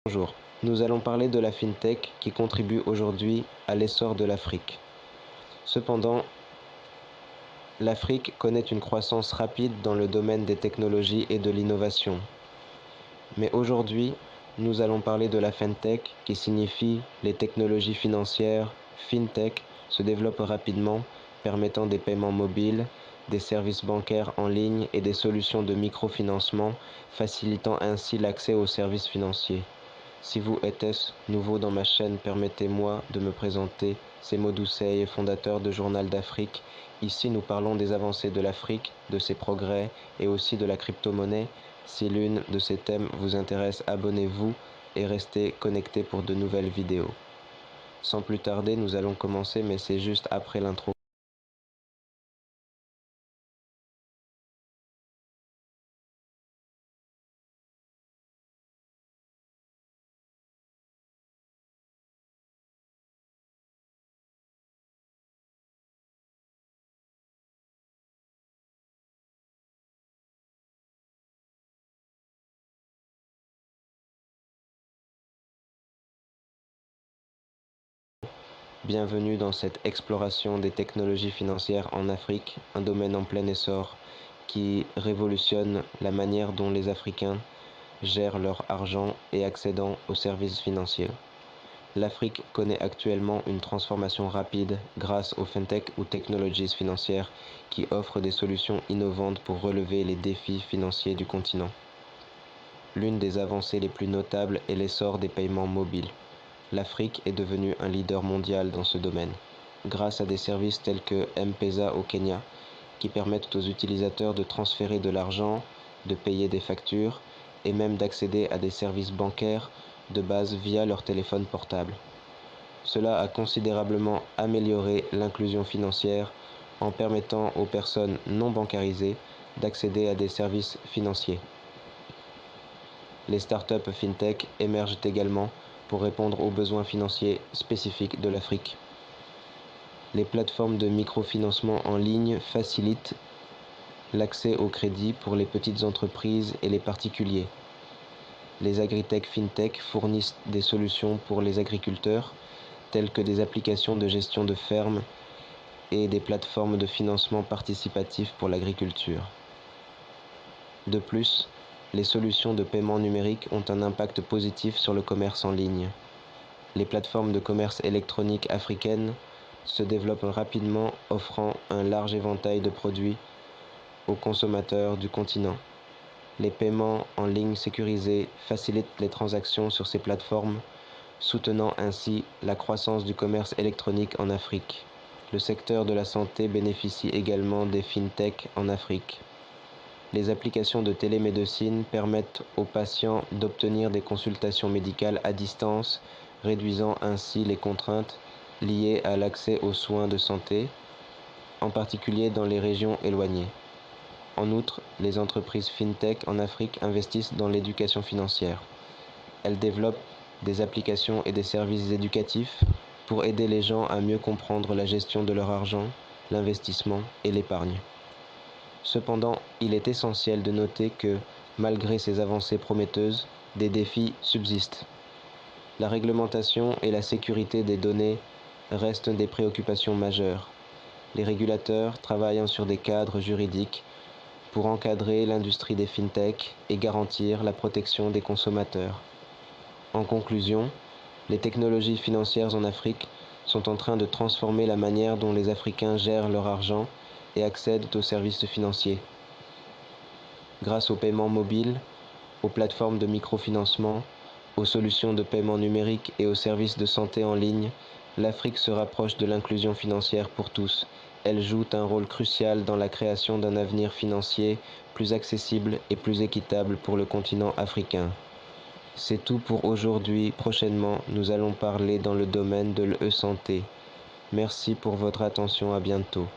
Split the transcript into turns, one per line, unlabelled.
Bonjour, nous allons parler de la FinTech qui contribue aujourd'hui à l'essor de l'Afrique. Cependant, l'Afrique connaît une croissance rapide dans le domaine des technologies et de l'innovation. Mais aujourd'hui, nous allons parler de la FinTech qui signifie les technologies financières. FinTech se développe rapidement, permettant des paiements mobiles, des services bancaires en ligne et des solutions de microfinancement, facilitant ainsi l'accès aux services financiers. Si vous êtes nouveau dans ma chaîne, permettez-moi de me présenter. C'est Modou Seye, fondateur de Journal d'Afrique. Ici, nous parlons des avancées de l'Afrique, de ses progrès et aussi de la crypto-monnaie. Si l'une de ces thèmes vous intéresse, abonnez-vous et restez connectés pour de nouvelles vidéos. Sans plus tarder, nous allons commencer, mais c'est juste après l'intro. Bienvenue dans cette exploration des technologies financières en Afrique, un domaine en plein essor qui révolutionne la manière dont les Africains gèrent leur argent et accédant aux services financiers. L'Afrique connaît actuellement une transformation rapide grâce aux fintech ou technologies financières qui offrent des solutions innovantes pour relever les défis financiers du continent. L'une des avancées les plus notables est l'essor des paiements mobiles. L'Afrique est devenue un leader mondial dans ce domaine, grâce à des services tels que M-Pesa au Kenya, qui permettent aux utilisateurs de transférer de l'argent, de payer des factures et même d'accéder à des services bancaires de base via leur téléphone portable. Cela a considérablement amélioré l'inclusion financière en permettant aux personnes non bancarisées d'accéder à des services financiers. Les startups fintech émergent également pour répondre aux besoins financiers spécifiques de l'Afrique. Les plateformes de microfinancement en ligne facilitent l'accès au crédit pour les petites entreprises et les particuliers. Les agritech fintech fournissent des solutions pour les agriculteurs, telles que des applications de gestion de ferme et des plateformes de financement participatif pour l'agriculture. De plus, les solutions de paiement numérique ont un impact positif sur le commerce en ligne. Les plateformes de commerce électronique africaines se développent rapidement, offrant un large éventail de produits aux consommateurs du continent. Les paiements en ligne sécurisés facilitent les transactions sur ces plateformes, soutenant ainsi la croissance du commerce électronique en Afrique. Le secteur de la santé bénéficie également des fintech en Afrique. Les applications de télémédecine permettent aux patients d'obtenir des consultations médicales à distance, réduisant ainsi les contraintes liées à l'accès aux soins de santé, en particulier dans les régions éloignées. En outre, les entreprises fintech en Afrique investissent dans l'éducation financière. Elles développent des applications et des services éducatifs pour aider les gens à mieux comprendre la gestion de leur argent, l'investissement et l'épargne. Cependant, il est essentiel de noter que, malgré ces avancées prometteuses, des défis subsistent. La réglementation et la sécurité des données restent des préoccupations majeures. Les régulateurs travaillent sur des cadres juridiques pour encadrer l'industrie des fintech et garantir la protection des consommateurs. En conclusion, les technologies financières en Afrique sont en train de transformer la manière dont les Africains gèrent leur argent et accèdent aux services financiers. Grâce aux paiements mobiles, aux plateformes de microfinancement, aux solutions de paiement numérique et aux services de santé en ligne, l'Afrique se rapproche de l'inclusion financière pour tous. Elle joue un rôle crucial dans la création d'un avenir financier plus accessible et plus équitable pour le continent africain. C'est tout pour aujourd'hui. Prochainement, nous allons parler dans le domaine de l'e-santé. Merci pour votre attention. À bientôt.